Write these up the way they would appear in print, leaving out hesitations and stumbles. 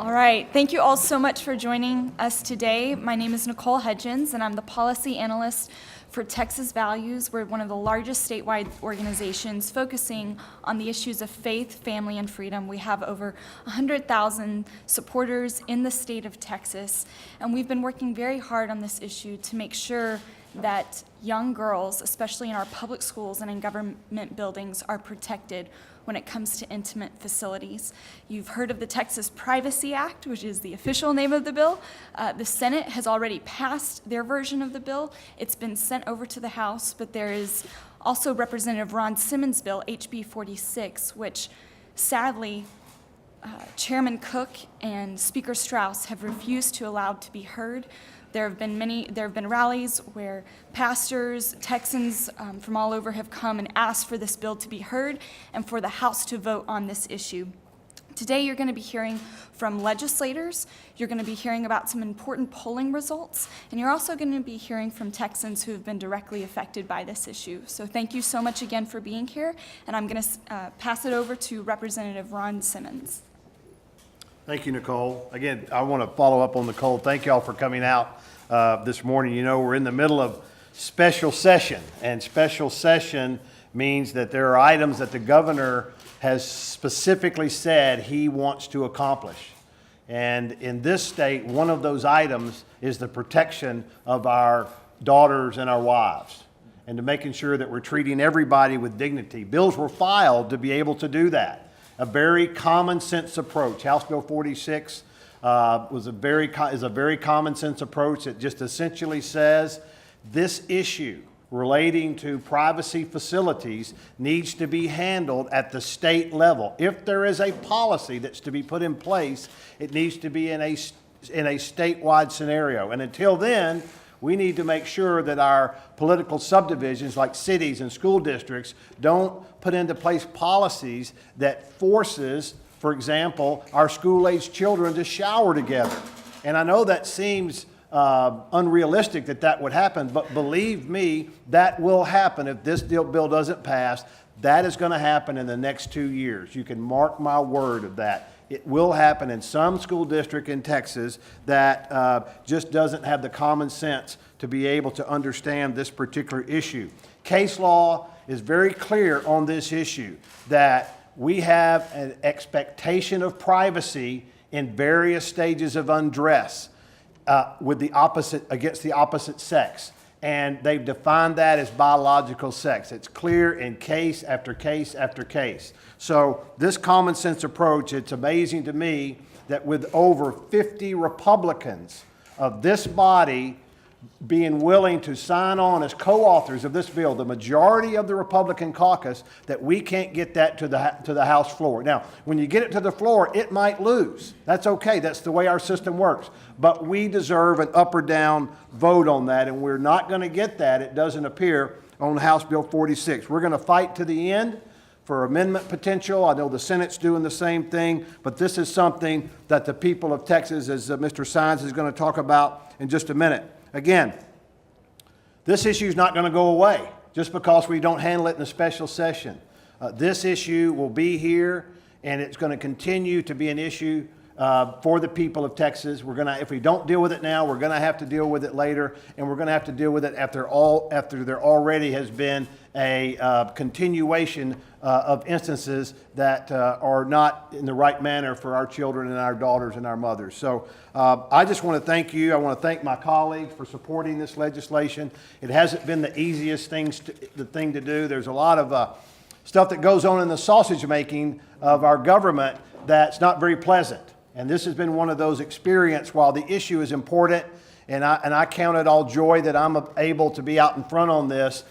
All right, thank you all so much for joining us today. My name is Nicole Hudgens, and I'm the policy analyst for Texas Values. We're one of the largest statewide organizations focusing on the issues of faith, family, and freedom. We have over 100,000 supporters in the state of Texas, and we've been working very hard on this issue to make sure that young girls, especially in our public schools and in government buildings, are protected when it comes to intimate facilities. You've heard of the Texas Privacy Act, which is the official name of the bill. The Senate has already passed their version of the bill. It's been sent over to the House, but there is also Representative Ron Simmons' bill, HB 46, which sadly Chairman Cook and Speaker Strauss have refused to allow to be heard. There have been rallies where pastors, Texans from all over have come and asked for this bill to be heard and for the House to vote on this issue. Today you're going to be hearing from legislators, you're going to be hearing about some important polling results, and you're also going to be hearing from Texans who have been directly affected by this issue. So thank you so much again for being here, and I'm going to pass it over to Representative Ron Simmons. Thank you, Nicole. Again, I want to follow up on Nicole. Thank you all for coming out this morning. You know, we're in the middle of special session, and special session means that there are items that the governor has specifically said he wants to accomplish. And in this state, one of those items is the protection of our daughters and our wives, and to making sure that we're treating everybody with dignity. Bills were filed to be able to do that. A very common sense approach. House Bill 46 is a very common sense approach that just essentially says this issue relating to privacy facilities needs to be handled at the state level. If there is a policy that's to be put in place, it needs to be in a statewide scenario. And until then, we need to make sure that our political subdivisions like cities and school districts don't put into place policies that forces, for example, our school-aged children to shower together. And I know that seems unrealistic that would happen, but believe me, that will happen if this bill doesn't pass. That is going to happen in the next 2 years. You can mark my word of that. It will happen in some school district in Texas that just doesn't have the common sense to be able to understand this particular issue. Case law is very clear on this issue that we have an expectation of privacy in various stages of undress against the opposite sex. And they've defined that as biological sex. It's clear in case after case after case. So this common sense approach, it's amazing to me that with over 50 Republicans of this body being willing to sign on as co-authors of this bill, the majority of the Republican caucus, that we can't get that to the House floor. Now, when you get it to the floor, it might lose. That's okay. That's the way our system works. But we deserve an up or down vote on that, and we're not going to get that, it doesn't appear, on House Bill 46. We're going to fight to the end for amendment potential. I know the Senate's doing the same thing, but this is something that the people of Texas, as Mr. Sines is going to talk about in just a minute. Again, this issue is not going to go away just because we don't handle it in a special session. This issue will be here, and it's going to continue to be an issue for the people of Texas. If we don't deal with it now, we're going to have to deal with it later, and we're going to have to deal with it after there already has been a continuation of instances that are not in the right manner for our children and our daughters and our mothers. So I just want to thank you. I want to thank my colleagues for supporting this legislation. It hasn't been the easiest thing to do. There's a lot of stuff that goes on in the sausage making of our government that's not very pleasant. And this has been one of those experiences. While the issue is important, and I count it all joy that I'm able to be out in front on this,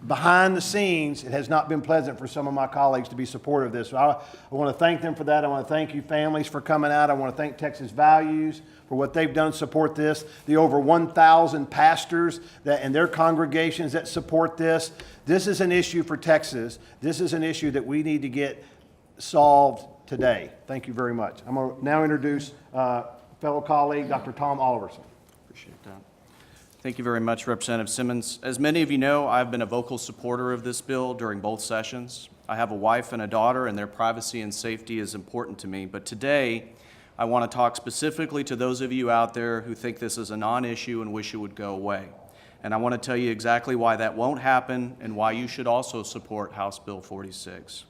behind the scenes, it has not been pleasant for some of my colleagues to be supportive of this. So I want to thank them for that. I want to thank you families for coming out. I want to thank Texas Values for what they've done to support this. The over 1,000 pastors and their congregations that support this. This is an issue for Texas. This is an issue that we need to get solved today. Thank you very much. I'm going to now introduce fellow colleague, Dr. Tom Oliverson. Appreciate that. Thank you very much, Representative Simmons. As many of you know, I've been a vocal supporter of this bill during both sessions. I have a wife and a daughter, and their privacy and safety is important to me. But today, I want to talk specifically to those of you out there who think this is a non-issue and wish it would go away. And I want to tell you exactly why that won't happen and why you should also support House Bill 46.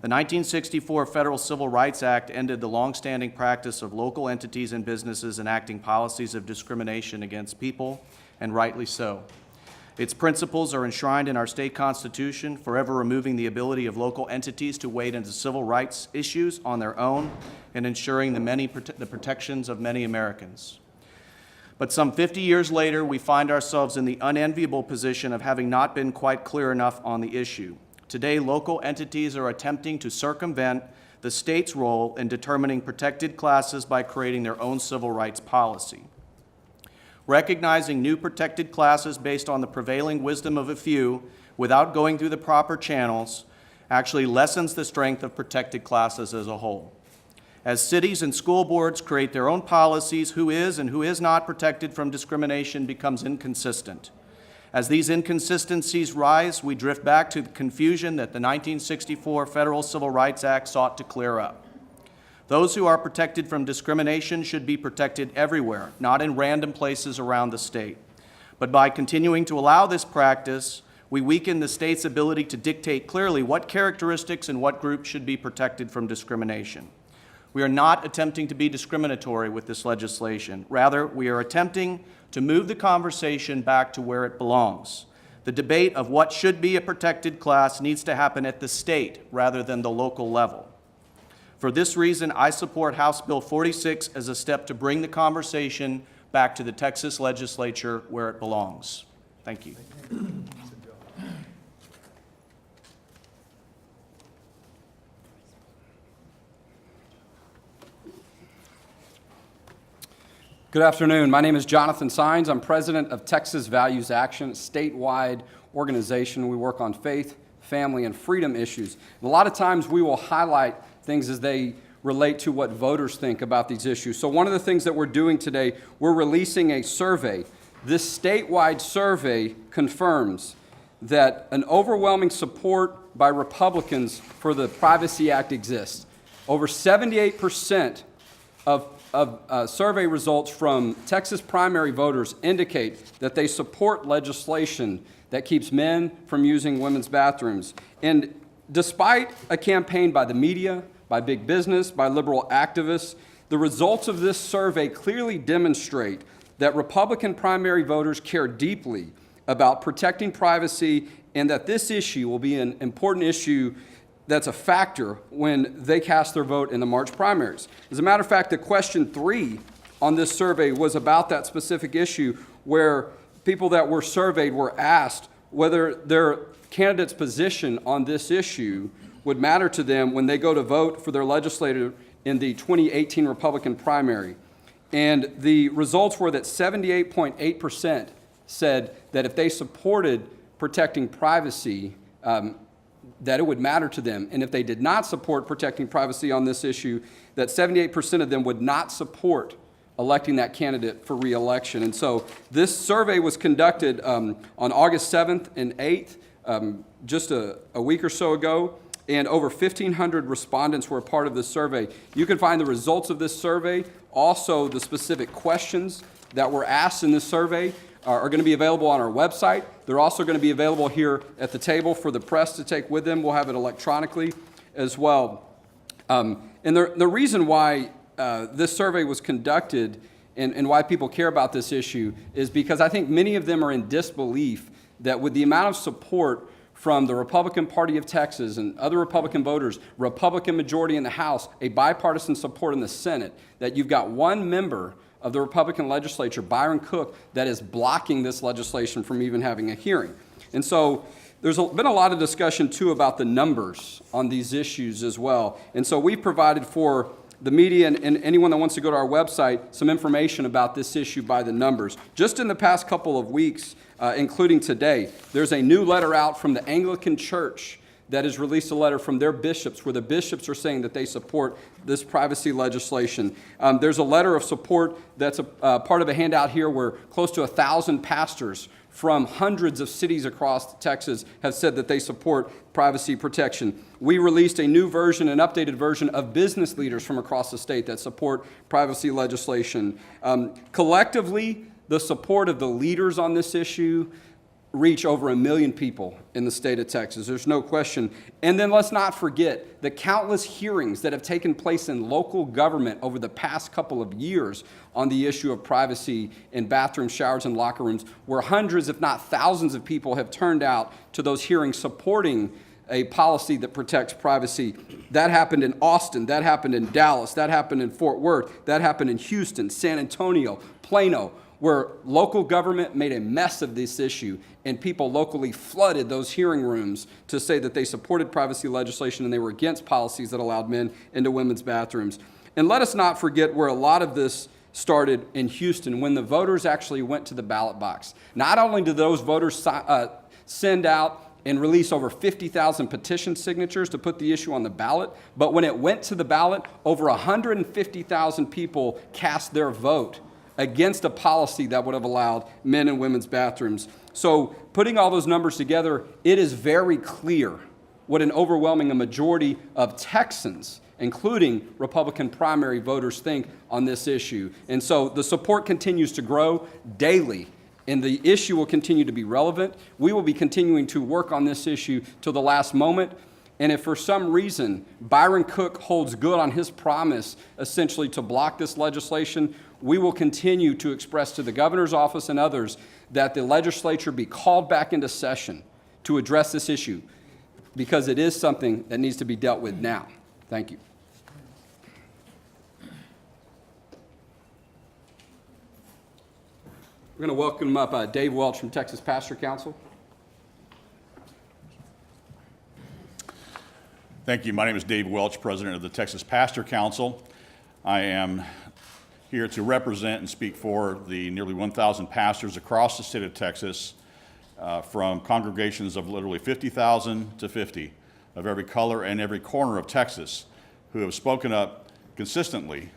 The 1964 Federal Civil Rights Act ended the longstanding practice of local entities and businesses enacting policies of discrimination against people, and rightly so. Its principles are enshrined in our state constitution, forever removing the ability of local entities to wade into civil rights issues on their own and ensuring the protections of many Americans. But some 50 years later, we find ourselves in the unenviable position of having not been quite clear enough on the issue. Today, local entities are attempting to circumvent the state's role in determining protected classes by creating their own civil rights policy. Recognizing new protected classes based on the prevailing wisdom of a few without going through the proper channels actually lessens the strength of protected classes as a whole. As cities and school boards create their own policies, who is and who is not protected from discrimination becomes inconsistent. As these inconsistencies rise, we drift back to the confusion that the 1964 Federal Civil Rights Act sought to clear up. Those who are protected from discrimination should be protected everywhere, not in random places around the state. But by continuing to allow this practice, we weaken the state's ability to dictate clearly what characteristics and what groups should be protected from discrimination. We are not attempting to be discriminatory with this legislation. Rather, we are attempting to move the conversation back to where it belongs. The debate of what should be a protected class needs to happen at the state rather than the local level. For this reason, I support House Bill 46 as a step to bring the conversation back to the Texas legislature where it belongs. Thank you. Good afternoon. My name is Jonathan Sines. I'm president of Texas Values Action, a statewide organization. We work on faith, family, and freedom issues. And a lot of times we will highlight things as they relate to what voters think about these issues. So one of the things that we're doing today, we're releasing a survey. This statewide survey confirms that an overwhelming support by Republicans for the Privacy Act exists. Over 78% of survey results from Texas primary voters indicate that they support legislation that keeps men from using women's bathrooms. And despite a campaign by the media, by big business, by liberal activists, the results of this survey clearly demonstrate that Republican primary voters care deeply about protecting privacy and that this issue will be an important issue that's a factor when they cast their vote in the March primaries. As a matter of fact, the question 3 on this survey was about that specific issue, where people that were surveyed were asked whether their candidate's position on this issue would matter to them when they go to vote for their legislator in the 2018 Republican primary. And the results were that 78.8% said that if they supported protecting privacy, that it would matter to them. And if they did not support protecting privacy on this issue, that 78% of them would not support electing that candidate for re-election. And so this survey was conducted on August 7th and 8th, just a week or so ago, and over 1,500 respondents were a part of this survey. You can find the results of this survey, also the specific questions that were asked in this survey are going to be available on our website. They're also going to be available here at the table for the press to take with them. We'll have it electronically as well. And the reason why this survey was conducted and why people care about this issue is because I think many of them are in disbelief that with the amount of support from the Republican Party of Texas and other Republican voters, Republican majority in the House, a bipartisan support in the Senate, that you've got one member of the Republican legislature, Byron Cook, that is blocking this legislation from even having a hearing. And so there's been a lot of discussion, too, about the numbers on these issues as well. And so we've provided for the media and anyone that wants to go to our website some information about this issue by the numbers. Just in the past couple of weeks, including today, there's a new letter out from the Anglican Church that has released a letter from their bishops where the bishops are saying that they support this privacy legislation. There's a letter of support that's a part of a handout here where close to 1,000 pastors from hundreds of cities across Texas have said that they support privacy protection. We released a new version, an updated version of business leaders from across the state that support privacy legislation. Collectively, the support of the leaders on this issue reach over 1 million people in the state of Texas. There's no question. And then let's not forget the countless hearings that have taken place in local government over the past couple of years on the issue of privacy in bathrooms, showers, and locker rooms, where hundreds, if not thousands of people have turned out to those hearings supporting a policy that protects privacy. That happened in Austin, that happened in Dallas, that happened in Fort Worth, that happened in Houston, San Antonio, Plano, where local government made a mess of this issue and people locally flooded those hearing rooms to say that they supported privacy legislation and they were against policies that allowed men into women's bathrooms. And let us not forget where a lot of this started in Houston when the voters actually went to the ballot box. Not only did those voters send out and release over 50,000 petition signatures to put the issue on the ballot, but when it went to the ballot, over 150,000 people cast their vote against a policy that would have allowed men and women's bathrooms. So putting all those numbers together, it is very clear what an overwhelming majority of Texans, including Republican primary voters, think on this issue. And so the support continues to grow daily, and the issue will continue to be relevant. We will be continuing to work on this issue till the last moment. And if for some reason Byron Cook holds good on his promise essentially to block this legislation, we will continue to express to the governor's office and others that the legislature be called back into session to address this issue, because it is something that needs to be dealt with now. Thank you. We're going to welcome up Dave Welch from Texas Pastor Council. Thank you. My name is Dave Welch, president of the Texas Pastor Council. I am here to represent and speak for the nearly 1,000 pastors across the state of Texas, from congregations of literally 50,000 to 50 of every color and every corner of Texas, who have spoken up consistently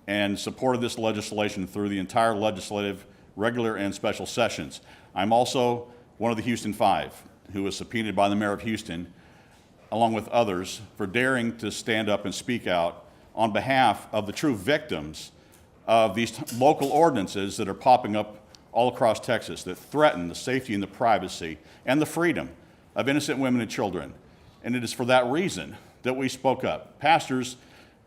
and supported this legislation through the entire legislative, regular and special sessions. I'm also one of the Houston Five, who was subpoenaed by the mayor of Houston, along with others, for daring to stand up and speak out on behalf of the true victims of these local ordinances that are popping up all across Texas that threaten the safety and the privacy and the freedom of innocent women and children. And it is for that reason that we spoke up. Pastors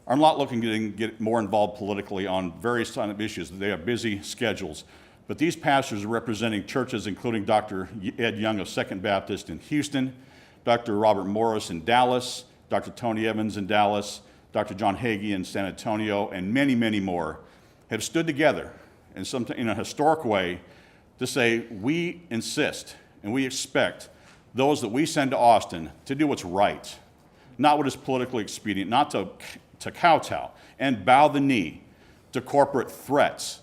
are not looking to get more involved politically on various kind of issues. They have busy schedules. But these pastors are representing churches including Dr. Ed Young of Second Baptist in Houston, Dr. Robert Morris in Dallas, Dr. Tony Evans in Dallas, Dr. John Hagee in San Antonio, and many, many more have stood together in a historic way to say we insist and we expect those that we send to Austin to do what's right, not what is politically expedient, not to kowtow and bow the knee to corporate threats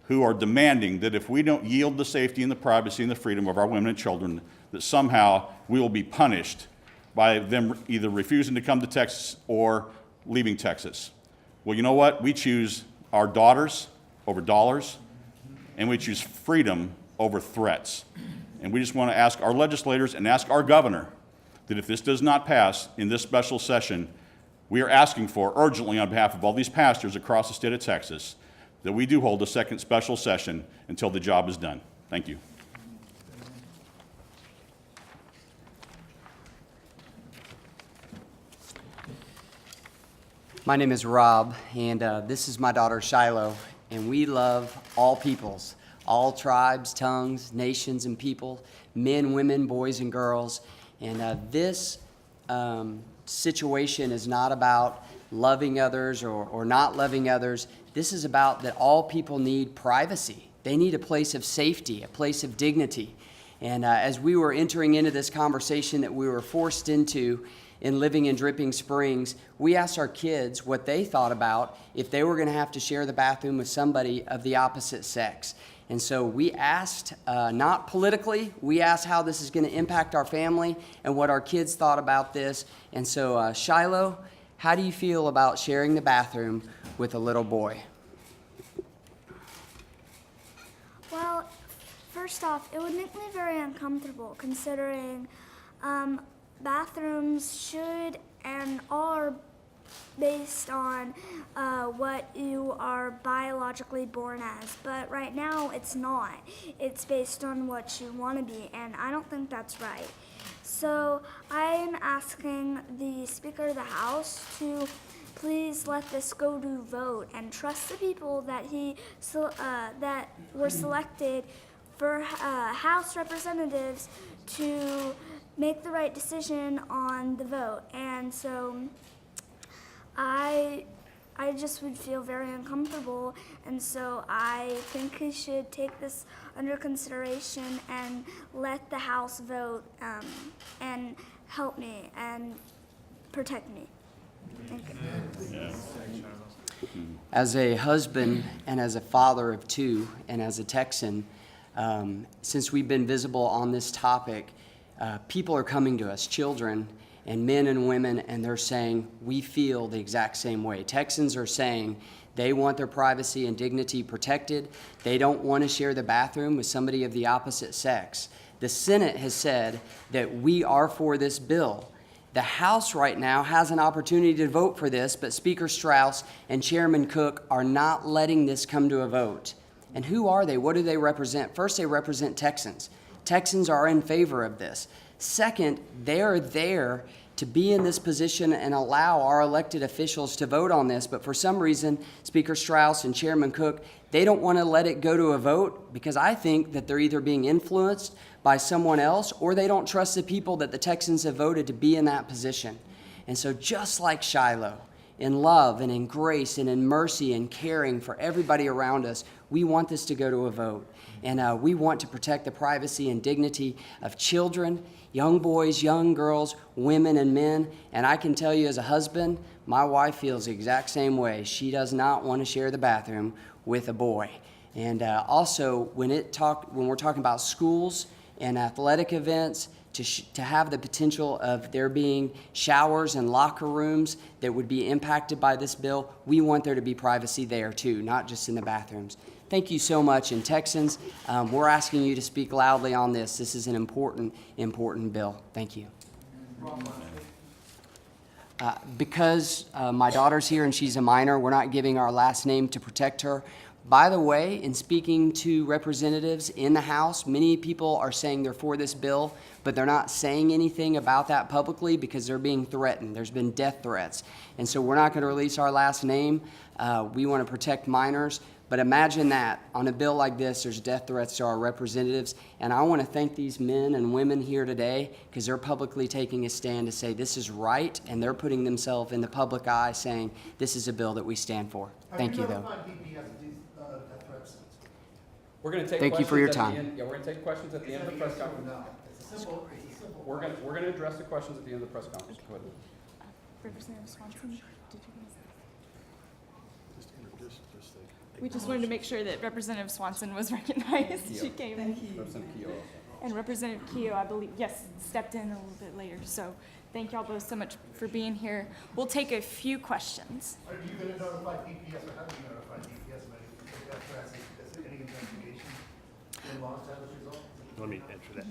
who are demanding that if we don't yield the safety and the privacy and the freedom of our women and children, that somehow we will be punished by them either refusing to come to Texas or leaving Texas. Well, you know what? We choose our daughters over dollars, and we choose freedom over threats. And we just want to ask our legislators and ask our governor that if this does not pass in this special session, we are asking for urgently on behalf of all these pastors across the state of Texas that we do hold a second special session until the job is done. Thank you. My name is Rob, and this is my daughter Shiloh, and we love all peoples, all tribes, tongues, nations, and people, men, women, boys, and girls. And this situation is not about loving others or not loving others. This is about that all people need privacy. They need a place of safety, a place of dignity. And as we were entering into this conversation that we were forced into in living in Dripping Springs, we asked our kids what they thought about if they were going to have to share the bathroom with somebody of the opposite sex. And so we asked, not politically, we asked how this is going to impact our family and what our kids thought about this. And so, Shiloh, how do you feel about sharing the bathroom with a little boy? Well, first off, it would make me very uncomfortable considering bathrooms should and are based on what you are biologically born as. But right now, it's not. It's based on what you want to be, and I don't think that's right. So I'm asking the Speaker of the House to please let this go to vote and trust the people that that were selected for House representatives to make the right decision on the vote. And so I just would feel very uncomfortable, and so I think he should take this under consideration and let the House vote and help me and protect me. Thank you. As a husband and as a father of two and as a Texan, since we've been visible on this topic, people are coming to us, children and men and women, and they're saying, we feel the exact same way. Texans are saying they want their privacy and dignity protected. They don't want to share the bathroom with somebody of the opposite sex. The Senate has said that we are for this bill. The House right now has an opportunity to vote for this, but Speaker Strauss and Chairman Cook are not letting this come to a vote. And who are they? What do they represent? First, they represent Texans. Texans are in favor of this. Second, they are there to be in this position and allow our elected officials to vote on this. But for some reason, Speaker Strauss and Chairman Cook, they don't want to let it go to a vote because I think that they're either being influenced by someone else or they don't trust the people that the Texans have voted to be in that position. And so just like Shiloh, in love and in grace and in mercy and caring for everybody around us, we want this to go to a vote. And we want to protect the privacy and dignity of children, young boys, young girls, women, and men. And I can tell you as a husband, my wife feels the exact same way. She does not want to share the bathroom with a boy. And also, when we're talking about schools and athletic events, to have the potential of there being showers and locker rooms that would be impacted by this bill, we want there to be privacy there too, not just in the bathrooms. Thank you so much. And Texans, we're asking you to speak loudly on this. This is an important, important bill. Thank you. Because my daughter's here and she's a minor, we're not giving our last name to protect her. By the way, in speaking to representatives in the House, many people are saying they're for this bill, but they're not saying anything about that publicly because they're being threatened. There's been death threats. And so we're not going to release our last name. We want to protect minors. But imagine that on a bill like this, there's death threats to our representatives. And I want to thank these men and women here today because they're publicly taking a stand to say this is right, and they're putting themselves in the public eye saying this is a bill that we stand for. Thank you, though. We're going to take Thank you for your time. Yeah, we're going to take questions at the end of the press conference. We're going to address the questions at the end of the press conference. Go ahead. Representative Swanson, did you We just wanted to make sure that Representative Swanson was recognized. She came. Representative Keough also. And Representative Keough, I believe, yes, stepped in a little bit later. So thank y'all both so much for being here. We'll take a few questions. Are you going to notify DPS, or how do you notify DPS of any death threats? Is there any investigation in law established result? Let me answer that.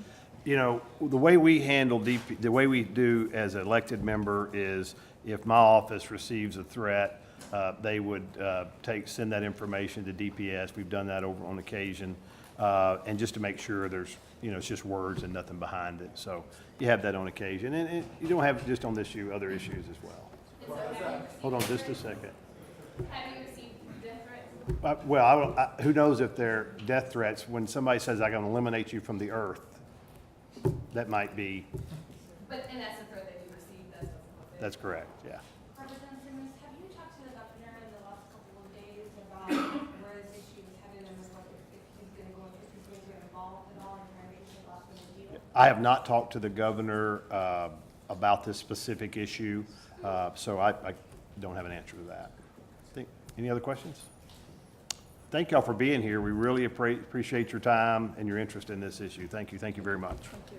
You know, the way we handle the way we do as an elected member is if my office receives a threat, they would send that information to DPS. We've done that on occasion, and just to make sure there's, it's just words and nothing behind it. So you have that on occasion, and you don't have it just on this issue, other issues as well. Hold on just a second. Have you received death threats? Well, who knows if they're death threats? When somebody says, I'm going to eliminate you from the earth, that might be. But, and that's the threat that you received, That's correct, yeah. Representative Simmons, have you talked to the governor in the last couple of days about where this issue is headed and what, if he's going to get involved at all in trying to get the last minute deal? I have not talked to the governor about this specific issue, so I don't have an answer to that. Any other questions? thank y'all for being here. We really appreciate your time and your interest in this issue. Thank you very much. Thank you.